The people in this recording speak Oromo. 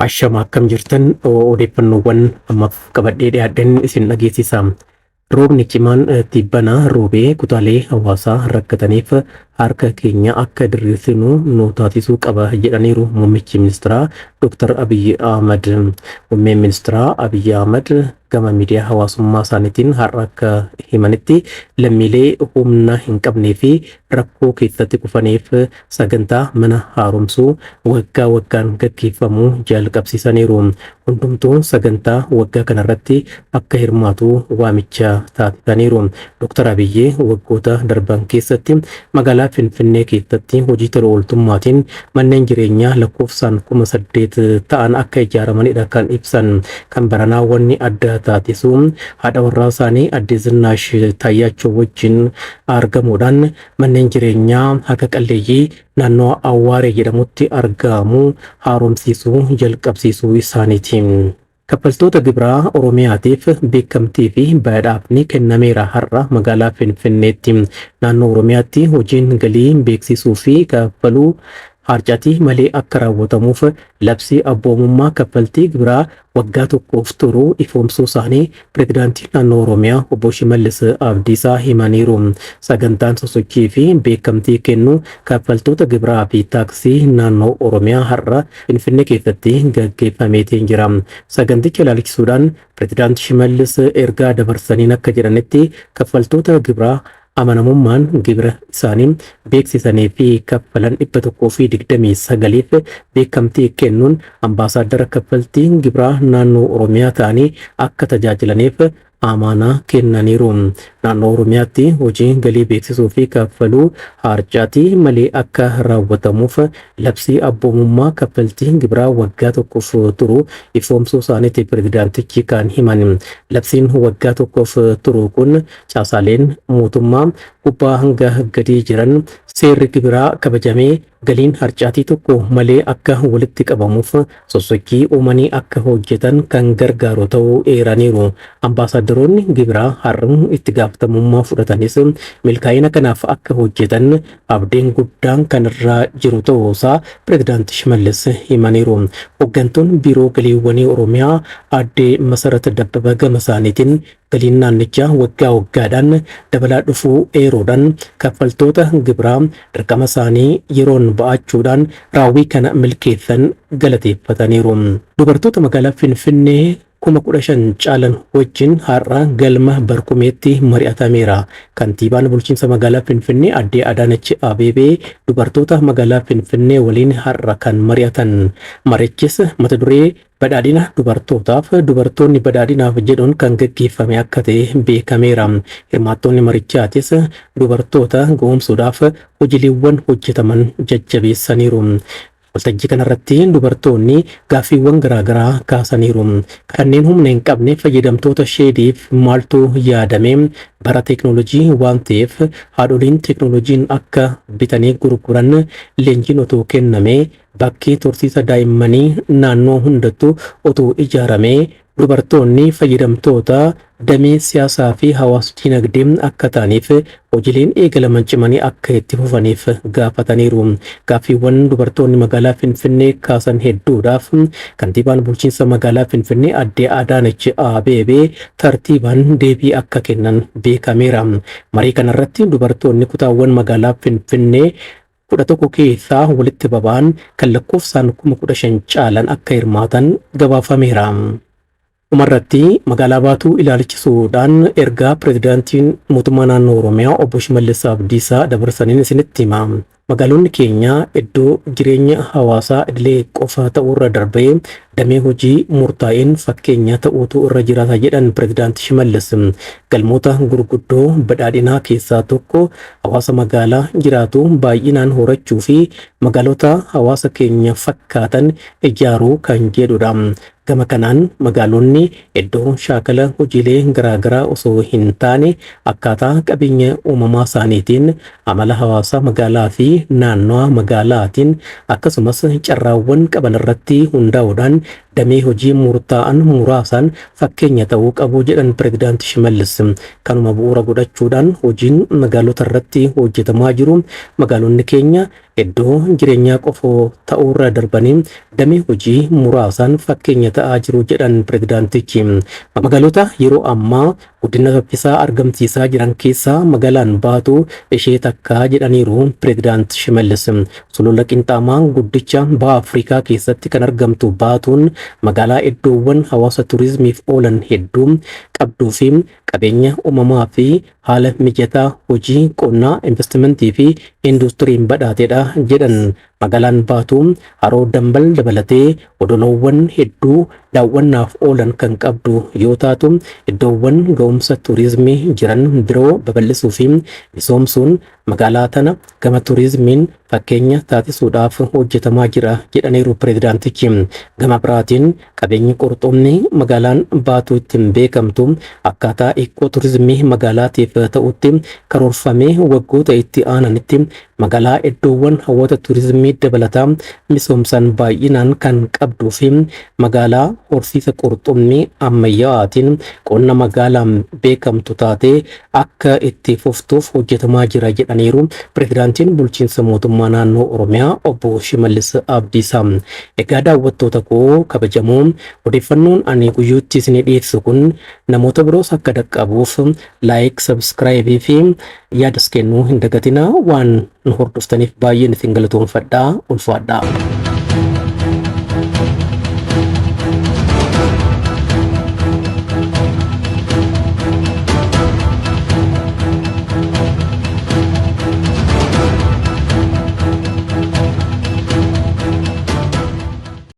Ashama akkam jirtan odeeffannoowwan ammaaf qabadhee dhiyaadhan isin dhageessisa. Roobni cimaan tibbanaa roobee kutaalee hawaasaa rakkataniif harka keenya akka diriirsinu nu taasisuu qaba jedhaniiru muummichi ministeeraa Dr. Abiy Ahmad. Muummeen ministeeraa Abiy Ahmad gama miidiyaa hawaasummaa isaaniitiin har'a akka himanitti lammiilee humna hin qabnee fi rakkoo keessatti kufaniif sagantaa mana haaromsuu waggaa waggaan gaggeeffamuu jalqabsiisaniiru. Hundumtuu sagantaa waggaa kanarratti akka hirmaatu waamicha taasisaniiru. Dr. Abiy waggoota darban keessatti magaalaa Finfinnee keessatti hojii tola ooltummaatiin manneen jireenyaa lakkoofsaan 8,000 ta'an akka ijaaramanidha kan ibsan. Kan baranaa wanni adda taasisu haadha warraa isaanii Aadde Zinaash Taayyachoo wajjin argamuudhaan manneen jireenyaa harka qalleeyyii naannoo Awwaaree jedhamutti argamu haaromsiisuu jalqabsiisuu isaaniiti. Kaffaltoota gibiraa Oromiyaatiif beekamtii fi badhaafni kennameera har'a magaalaa Finfinneetti. Naannoo Oromiyaatti hojiin galii beeksisuu fi kaffaluu harcaatii malee akka raawwatamuuf labsii abboomummaa kaffaltii gibiraa waggaa tokkoof turu ifoomsuu isaanii pireezidaantii naannoo Oromiyaa obbo Shimallis Abdiisaa himaniiru. Sagantaan sosochii fi beekamtii kennu kaffaltoota gibiraa fi taaksii naannoo Oromiyaa har'a Finfinnee keessatti gaggeeffameetiin jira. Saganticha ilaalchisuudhaan pireezidaantii Shimallis ergaa dabarsaniin akka jedhanitti kaffaltoota gibiraa amanamummaan gibira isaanii beeksisanii fi kaffalan 129f beekamtii kennuun ambaasaaddara kaffaltii gibiraa naannoo Oromiyaa ta'anii akka tajaajilaniif amaanaa kennaniiru. Naannoo Oromiyaatti hojii galii beeksisuu fi kaffaluu harcaatii malee akka raawwatamuuf labsii abboomummaa kaffaltii gibiraa waggaa tokkoof turu ifoomsuu isaaniitti pireezidaantichi kan himan. Labsiin waggaa tokkoof turu kun caasaaleen mootummaa gubbaa hanga gadii jiran seerri gibiraa kabajamee galiin harcaatii tokko malee akka walitti qabamuuf sosochii uumanii akka hojjetan kan gargaaru ta'uu eeraniiru. Ambaasaaddoroonni gibiraa har'a itti gaafatamummaa fudhatanis milkaa'ina kanaaf akka hojjetan abdiin guddaan kan irraa jiru ta'uusaa pireezidaantii Shimallis himaniiru. Hooggantuun biiroo galiiwwanii Oromiyaa Aadde Masarat Dabbaba gama isaaniitiin galiin naannichaa waggaa waggaadhaan dabalaa dhufuu eeruudhaan kaffaltoota gibiraa dirqama isaanii yeroon ba'achuudhaan raawwii kana milkeessan galateeffataniiru. Dubartoota magaalaa Finfinnee 15,000 caalan wajjin har'a galma barkumeetti mari'atameera. Kantiibaan bulchiinsa magaalaa Finfinnee Aadde Adaanech Abeebee dubartoota magaalaa Finfinnee waliin har'a kan mari'atan. Marichis mata duree badhaadhina dubartootaaf dubartoonni badhaadhinaaf jedhuun kan gaggeeffame akka ta'e beekameera. Hirmaattonni marichaatis dubartoota ga'umsuudhaaf hojiileewwan hojjetaman jajjabeessaniiru. Waltajjii kanarratti dubartoonni gaaffiiwwan garaagaraa kaasaniiru. Kanneen humna hin qabne fayyadamtoota isheetiif maaltu yaadame bara teeknoolojii waan ta'eef haadholiin teeknoolojiin akka bitanii gurguran leenjiin otoo kenname bakki tursiisa daa'immanii naannoo hundattuu otoo ijaaramee dubartoonni fayyadamtoota damee siyaasaa fi hawaasa dinagdee akka ta'aniif hojiileen eegalaman cimanii akka itti fufaniif gaafataniiru. Gaaffiiwwan dubartoonni magaalaa Finfinnee kaasan hedduudhaaf kantiibaan bulchiinsa magaalaa Finfinnee Aadde Adaanech Abeebee tartiibaan deebii akka kennan beekameera. Marii kanarratti dubartoonni kutaawwan magaalaa Finfinnee 11 keessaa walitti baba'an kan lakkoofsaan 15,000 caalan akka hirmaatan gabaafameera. Umarratti magaalaa Baatuu ilaalchisuudhaan ergaa pireezidaantiin mootummaa naannoo Oromiyaa obbo Shimallis Abdiisaa dabarsaniin isinitti hima. Magaalonni keenya iddoo jireenya hawaasaa idilee qofa ta'uurra darbee damee hojii murtaa'een fakkeenya ta'uutu irra jiraata jedhan pireezidaantii Shimallis. Galmoota gurguddoo badhaadhinaa keessaa tokko hawaasa magaalaa jiraatu baay'inaan horachuu fi magaalota hawaasa keenya fakkaatan ijaaruu kan jedhudha. Gama kanaan magaalonni iddoo shaakala hojiilee garaagaraa osoo hin taane akkaataa qabeenya uumamaa isaaniitiin amala hawaasa magaalaa fi naannoo magaalaatiin akkasumas carraawwan qaban irratti hundaa'uudhaan damee hojii murtaa'an muraasan fakkeenya ta'uu qabu jedhan pirezidaanti Shimallis. Kanuma bu'uura godhachuudhaan hojiin magaalota irratti hojjetamaa jiru magaalonni keenya iddoo jireenyaa qofa ta'uurra darbanii damee hojii muraasaan fakkeenya ta'aa jiru jedhan pirezidaantichi. Magaalota yeroo ammaa guddina saffisaa argamsiisaa jiran keessaa magaalaan Baatu ishee takka jedhaniiru pirezidaanti Shimallis. Sulula Qinxaamaa guddicha baha Afrikaa keessatti kan argamtu Baatuun magaalaa iddoowwan hawaasa turizimiif oolan hedduu qabduu fi qabeenya uumamaa fi haala mijataa hojii qonnaa investimentii fi industiriin badhaatedha jedhan. Magaalaan Baatu haroo Dambal dabalatee odoloowwan hedduu daawwannaaf oolan kan qabdu yoo taatu iddoowwan ga'umsa turizimii jiran biroo babal'isuu fi misoomsuun magaalaa tana gama turizimiin fakkeenya taasisuudhaaf hojjetamaa jira jedhaniiru pirezidaantichi. Gama biraatiin qabeenyi qurxummii magaalaan Baatu ittiin beekamtu akkaataa ikkoo turizimii magaalaatiif ta'utti karoorfamee waggoota itti aananitti magaalaa iddoowwan hawwata turizimii dabalataa misoomsan baay'inaan kan qabduu fi magaalaa horsiisa qurxummii ammayyaa'aatiin qonna magaalaan beekamtu taatee akka itti fuftuuf hojjetamaa jira jedhaniiru pirezidaantiin bulchiinsa mootummaa naannoo Oromiyaa obbo Shimallis Abdiisaa. Egaa daawwattoota koo kabajamoo odeeffannoon ani guyyuutti isin dhiyeessu kun namoota biroos akka dhaqqabuuf laayik, sabskraayibii fi yaadas kennuu hin dagatinaa. Waan nu hordoftaniif baay'een isin galatoomfadhaa. Ulfaadhaa.